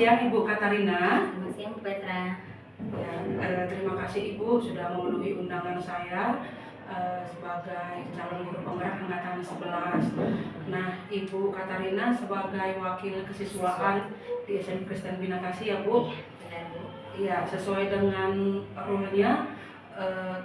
siang Ibu Katarina. Selamat siang Bu Petra. Ya, terima kasih Ibu sudah memenuhi undangan saya sebagai calon guru penggerak angkatan 11. Nah, Ibu Katarina sebagai wakil kesiswaan di SMP Kristen Bina Kasih ya Bu. Benar Bu. Iya, sesuai dengan rule-nya.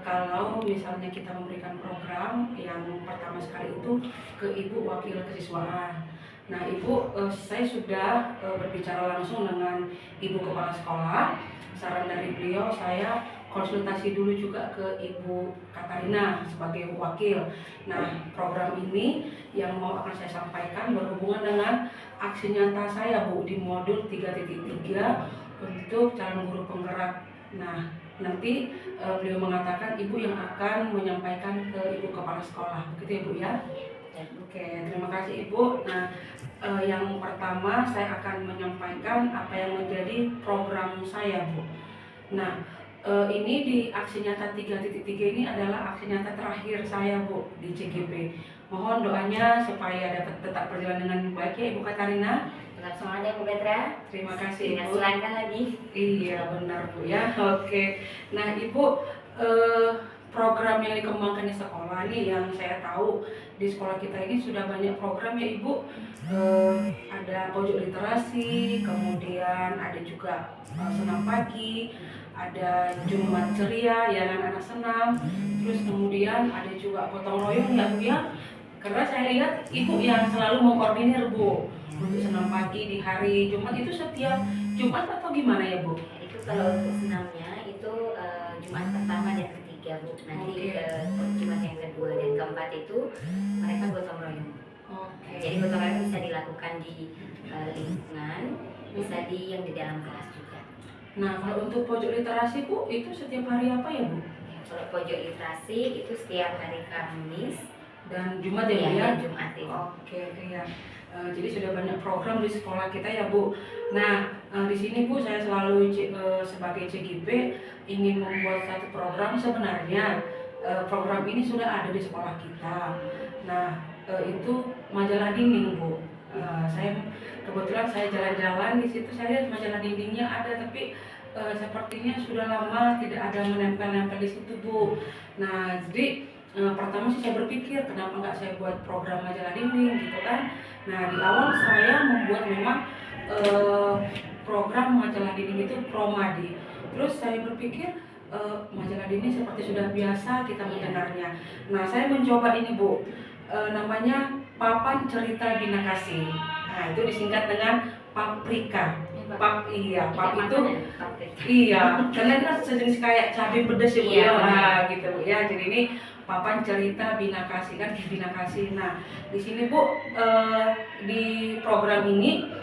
Kalau misalnya kita memberikan program yang pertama sekali itu ke Ibu wakil kesiswaan. Nah Ibu, saya sudah berbicara langsung dengan Ibu Kepala Sekolah. Saran dari beliau saya konsultasi dulu juga ke Ibu Katarina sebagai wakil. Nah program ini yang mau akan saya sampaikan berhubungan dengan aksi nyata saya Bu di modul 3.3 untuk calon guru penggerak. Nah nanti beliau mengatakan Ibu yang akan menyampaikan ke Ibu Kepala Sekolah, begitu ya Bu ya? Oke, terima kasih Ibu. Nah, yang pertama saya akan menyampaikan apa yang menjadi program saya Bu. Nah, ini di aksi nyata 3.3 ini adalah aksi nyata terakhir saya Bu di CGP. Mohon doanya supaya dapat tetap berjalan dengan baik ya Ibu Katarina. Tetap semangat ya Bu Petra. Terima kasih Ibu. Silakan lagi. Iya benar Bu ya. Oke. Nah Ibu, program yang dikembangkan di sekolah nih yang saya tahu di sekolah kita ini sudah banyak program ya Ibu. Ada pojok literasi, kemudian ada juga senam pagi, ada Jumat ceria ya anak senam, terus kemudian ada juga gotong royong ya Bu ya. Karena saya lihat Ibu yang selalu mengkoordinir Bu untuk senam pagi di hari Jumat itu setiap Jumat atau gimana ya Bu? Itu kalau untuk senamnya itu Jumat pertama dan ketiga Bu. Nanti Jumat yang kedua dan keempat itu mereka gotong royong. Jadi gotong royong bisa dilakukan di lingkungan, bisa yang di dalam kelas juga. Nah kalau untuk pojok literasi Bu itu setiap hari apa ya Bu? Kalau pojok literasi itu setiap hari Kamis dan Jumat ya Bu ya? Jumat itu. Oke ya. Jadi sudah banyak program di sekolah kita ya Bu. Nah di sini Bu saya selalu sebagai CGP ingin membuat satu program. Sebenarnya program ini sudah ada di sekolah kita. Nah itu majalah dinding Bu. Saya kebetulan saya jalan-jalan di situ, saya lihat majalah dindingnya ada, tapi sepertinya sudah lama tidak ada menempel-nempel di situ Bu. Nah jadi pertama sih saya berpikir kenapa nggak saya buat program majalah dinding gitu kan. Nah di awal saya membuat memang program majalah dinding itu Promadi. Terus saya berpikir majalah dinding seperti sudah biasa kita mendengarnya. Nah saya mencoba ini Bu, namanya Papan Cerita Bina Kasih. Nah itu disingkat dengan Paprika. Pap itu iya, karena itu sejenis kayak cabai pedas ya Bu ya. Nah gitu Bu ya. Jadi ini Papan Cerita Bina Kasih kan Bina Kasih. Nah di sini Bu, di program ini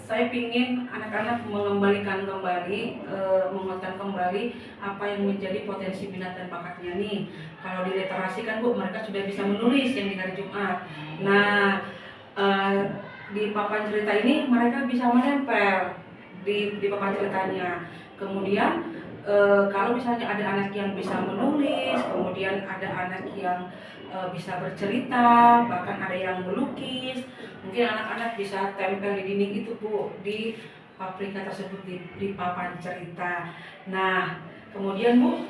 saya ingin anak-anak mengembalikan kembali, menguatkan kembali apa yang menjadi potensi minat dan bakatnya nih. Kalau di literasi kan Bu mereka sudah bisa menulis yang di hari Jumat. Nah di papan cerita ini mereka bisa menempel di papan ceritanya. Kemudian kalau misalnya ada anak yang bisa menulis, kemudian ada anak yang bisa bercerita, bahkan ada yang melukis, mungkin anak-anak bisa tempel di dinding itu Bu, di paprika tersebut, di papan cerita. Nah kemudian Bu,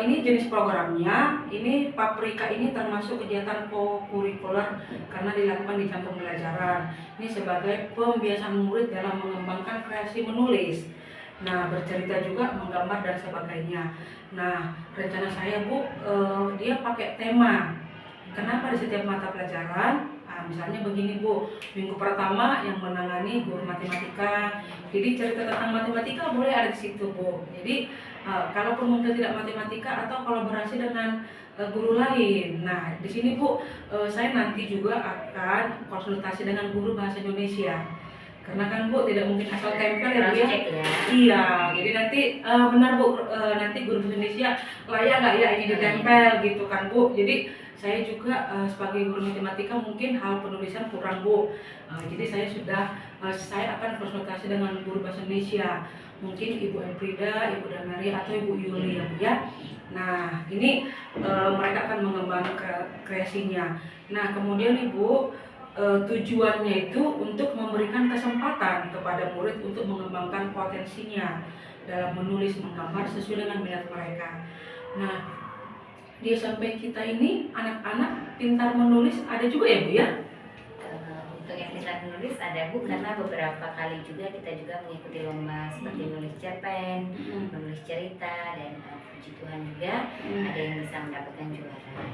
ini jenis programnya, ini paprika ini termasuk kegiatan co-kurikuler karena dilakukan di jam pembelajaran. Ini sebagai pembiasaan murid dalam mengembangkan kreasi menulis. Nah bercerita juga, menggambar dan sebagainya. Nah rencana saya Bu, dia pakai tema. Kenapa di setiap mata pelajaran? Nah, misalnya begini Bu, minggu pertama yang menangani guru matematika. Jadi cerita tentang matematika boleh ada di situ Bu. Jadi kalaupun mungkin tidak matematika atau kolaborasi dengan guru lain. Nah di sini Bu, saya nanti juga akan konsultasi dengan guru bahasa Indonesia. Karena kan Bu tidak mungkin asal tempel ya Bu ya. Iya, jadi nanti benar Bu, nanti guru bahasa Indonesia layak nggak ya ini ditempel gitu kan Bu. Jadi saya juga sebagai guru matematika mungkin hal penulisan kurang Bu. Jadi saya akan konsultasi dengan guru bahasa Indonesia. Mungkin Ibu Elfrida, Ibu Damari atau Ibu Yuli ya Bu ya. Nah ini mereka akan mengembangkan kreasinya. Nah kemudian Ibu, tujuannya itu untuk memberikan kesempatan kepada murid untuk mengembangkan potensinya dalam menulis menggambar sesuai dengan minat mereka. Nah, di SMP kita ini anak-anak pintar menulis ada juga ya Bu ya? Untuk yang pintar menulis ada Bu, karena beberapa kali juga kita juga mengikuti lomba seperti menulis cerpen, menulis cerita, dan puji Tuhan juga ada yang bisa mendapatkan juara.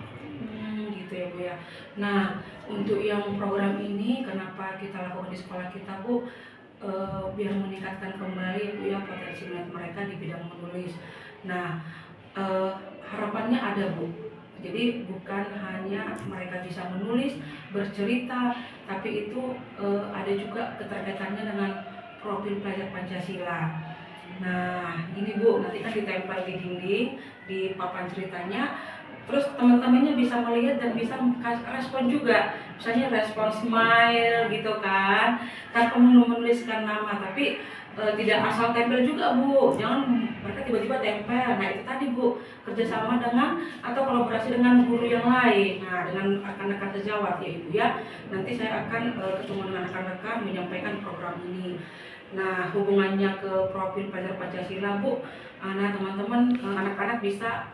Gitu ya Bu ya. Nah, untuk yang program ini kenapa kita lakukan di sekolah kita Bu? Biar meningkatkan kembali Bu ya potensi minat mereka di bidang menulis. Nah, harapannya ada Bu. Jadi bukan hanya mereka bisa menulis, bercerita, tapi itu ada juga keterkaitannya dengan profil pelajar Pancasila. Nah, ini Bu, nanti kan ditempel di dinding, di papan ceritanya. Terus teman-temannya bisa melihat dan bisa respon juga, misalnya respon smile gitu kan, tanpa menuliskan nama, tapi tidak asal tempel juga Bu, jangan mereka tiba-tiba tempel. Nah itu tadi Bu, kerjasama dengan atau kolaborasi dengan guru yang lain, nah dengan rekan-rekan sejawat ya Ibu ya. Nanti saya akan ketemu dengan rekan-rekan menyampaikan program ini. Nah hubungannya ke profil pelajar Pancasila Bu, nah teman-teman anak-anak bisa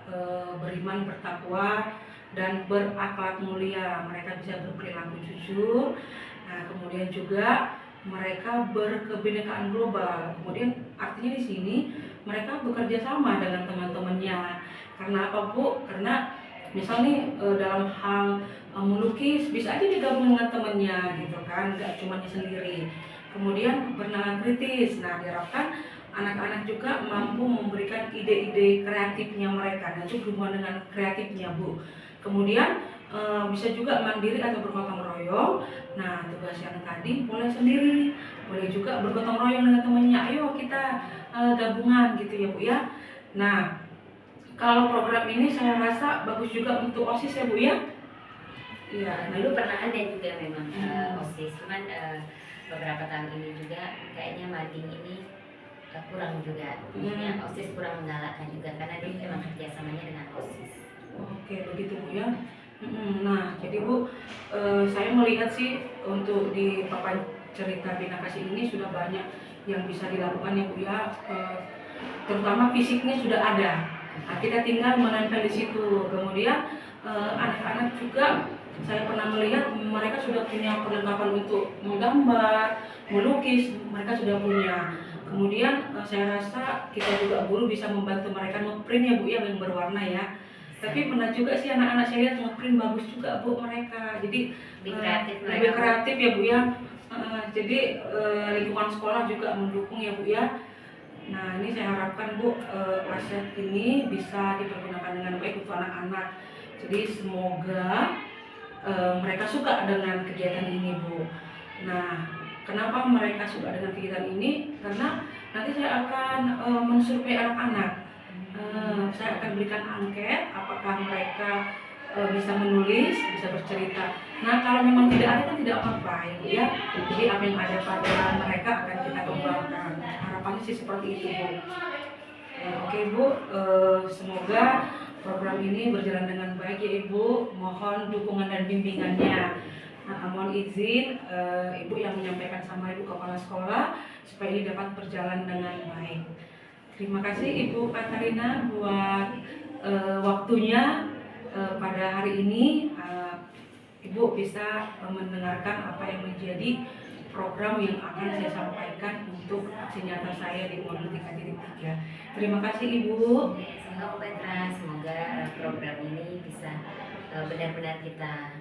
beriman, bertakwa, dan berakhlak mulia. Mereka bisa berperilaku jujur. Nah kemudian juga mereka berkebinekaan global. Kemudian artinya di sini mereka bekerja sama dengan teman-temannya. Karena apa Bu? Karena misalnya dalam hal melukis bisa aja digabung dengan temannya gitu kan, nggak cuma dia sendiri. Kemudian bernalar kritis. Nah diharapkan anak-anak juga mampu memberikan ide-ide kreatifnya mereka, dan itu berhubungan dengan kreatifnya Bu. Kemudian bisa juga mandiri atau bergotong royong. Nah tugas yang tadi boleh sendiri, boleh juga bergotong royong dengan temannya. Ayo kita gabungan gitu ya Bu ya. Nah kalau program ini saya rasa bagus juga untuk OSIS ya Bu ya. Iya, dulu pernah ada juga memang OSIS, cuman beberapa tahun ini juga kayaknya mading ini kurang juga, maksudnya OSIS kurang menggalakkan juga karena dia memang kerjasamanya dengan OSIS. Oke begitu Bu ya. Nah jadi Bu, saya melihat sih untuk di papan cerita Bina Kasih ini sudah banyak yang bisa dilakukan ya Bu ya. Terutama fisiknya sudah ada. Nah, kita tinggal menempel di situ. Kemudian anak-anak juga saya pernah melihat mereka sudah punya perlengkapan untuk menggambar, melukis, mereka sudah punya. Kemudian saya rasa kita juga guru bisa membantu mereka ngeprint ya Bu yang berwarna ya. Tapi pernah juga sih anak-anak saya lihat ngeprint bagus juga Bu mereka. Jadi lebih kreatif ya Bu ya. Jadi lingkungan sekolah juga mendukung ya Bu ya. Nah ini saya harapkan Bu aset ini bisa dipergunakan dengan baik untuk anak-anak. Jadi semoga mereka suka dengan kegiatan ini Bu. Nah kenapa mereka suka dengan kegiatan ini? Karena nanti saya akan mensurvei anak-anak. Saya akan berikan angket apakah mereka bisa menulis, bisa bercerita. Nah kalau memang tidak ada kan tidak apa-apa ya Bu ya. Jadi apa yang ada pada mereka akan kita kembangkan. Harapannya sih seperti itu Bu. Oke Bu, semoga program ini berjalan dengan baik ya Ibu. Mohon dukungan dan bimbingannya. Nah, mohon izin Ibu yang menyampaikan sama Ibu Kepala Sekolah supaya ini dapat berjalan dengan baik. Terima kasih Ibu Katarina buat waktunya pada hari ini. Ibu bisa mendengarkan apa yang menjadi program yang akan saya sampaikan untuk aksi nyata saya di modul 3.3. Terima kasih Ibu. Semoga Petra, semoga program ini bisa benar-benar kita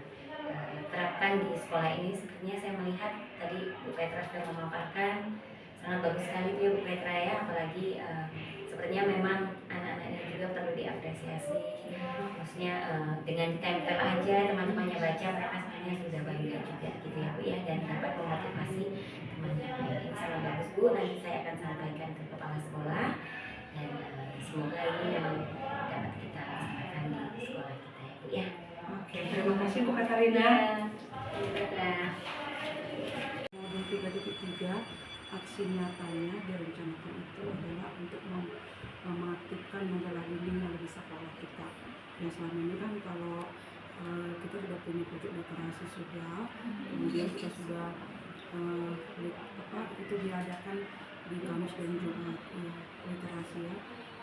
terapkan di sekolah ini. Sepertinya saya melihat tadi Bu Petra sudah memaparkan sangat bagus sekali ya Bu Petra ya, apalagi sepertinya memang anak-anaknya juga perlu diapresiasi. Maksudnya dengan ditempel aja teman-temannya baca, mereka sebenarnya sudah bangga juga gitu ya Bu ya, dan dapat memotivasi temannya. Ini sangat bagus Bu, nanti saya akan sampaikan ke kepala sekolah dan semoga ini memang dapat kita laksanakan di sekolah kita ya Bu ya. Oke, terima kasih Bu Katarina. Bu Petra. Modul 3.3 aksi nyatanya direncanakan itu adalah untuk mengaktifkan majalah dinding yang ada di sekolah kita. Ya selama ini kan kalau kita sudah punya pojok literasi sudah, kemudian kita sudah itu diadakan di Kamis dan Jumat ya, literasi ya.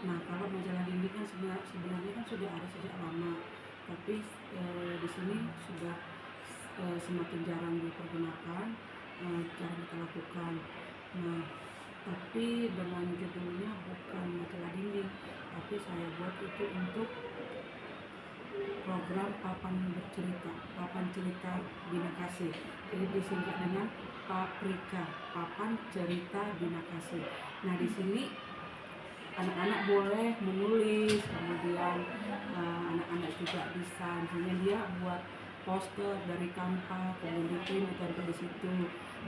Nah kalau majalah dinding kan sebenarnya kan sudah ada sejak lama, tapi di sini sudah semakin jarang dipergunakan, jarang kita lakukan. Nah tapi dengan judulnya bukan majalah dinding, tapi saya buat itu untuk program papan bercerita, papan cerita Bina Kasih. Jadi disingkat dengan Paprika, papan cerita Bina Kasih. Nah di sini anak-anak boleh menulis, kemudian anak-anak juga bisa, misalnya dia buat poster dari kampak, kemudian bikin ditempel di situ,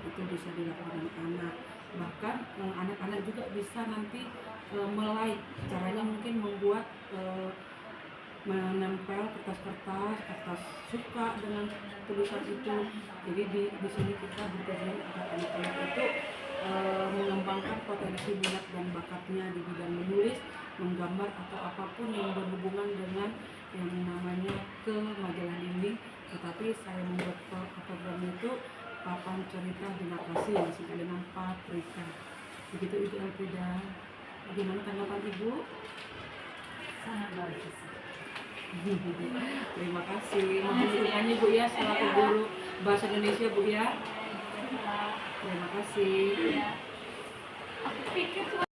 itu bisa dilakukan anak-anak. Bahkan anak-anak juga bisa nanti mulai caranya mungkin membuat menempel kertas suka dengan tulisan itu. Jadi di sini kita bertujuan agar anak-anak itu mengembangkan potensi minat dan bakatnya di bidang menulis, menggambar atau apapun yang berhubungan dengan yang namanya ke majalah dinding. Tetapi saya membuat program itu papan cerita Bina Kasih yang disingkat dengan Paprika. Begitu Ibu Elfrida. Bagaimana tanggapan Ibu? Sangat bagus. Terima kasih. Mohon dukungannya Bu ya selaku guru bahasa Indonesia Bu ya. Terima kasih. Aku pikir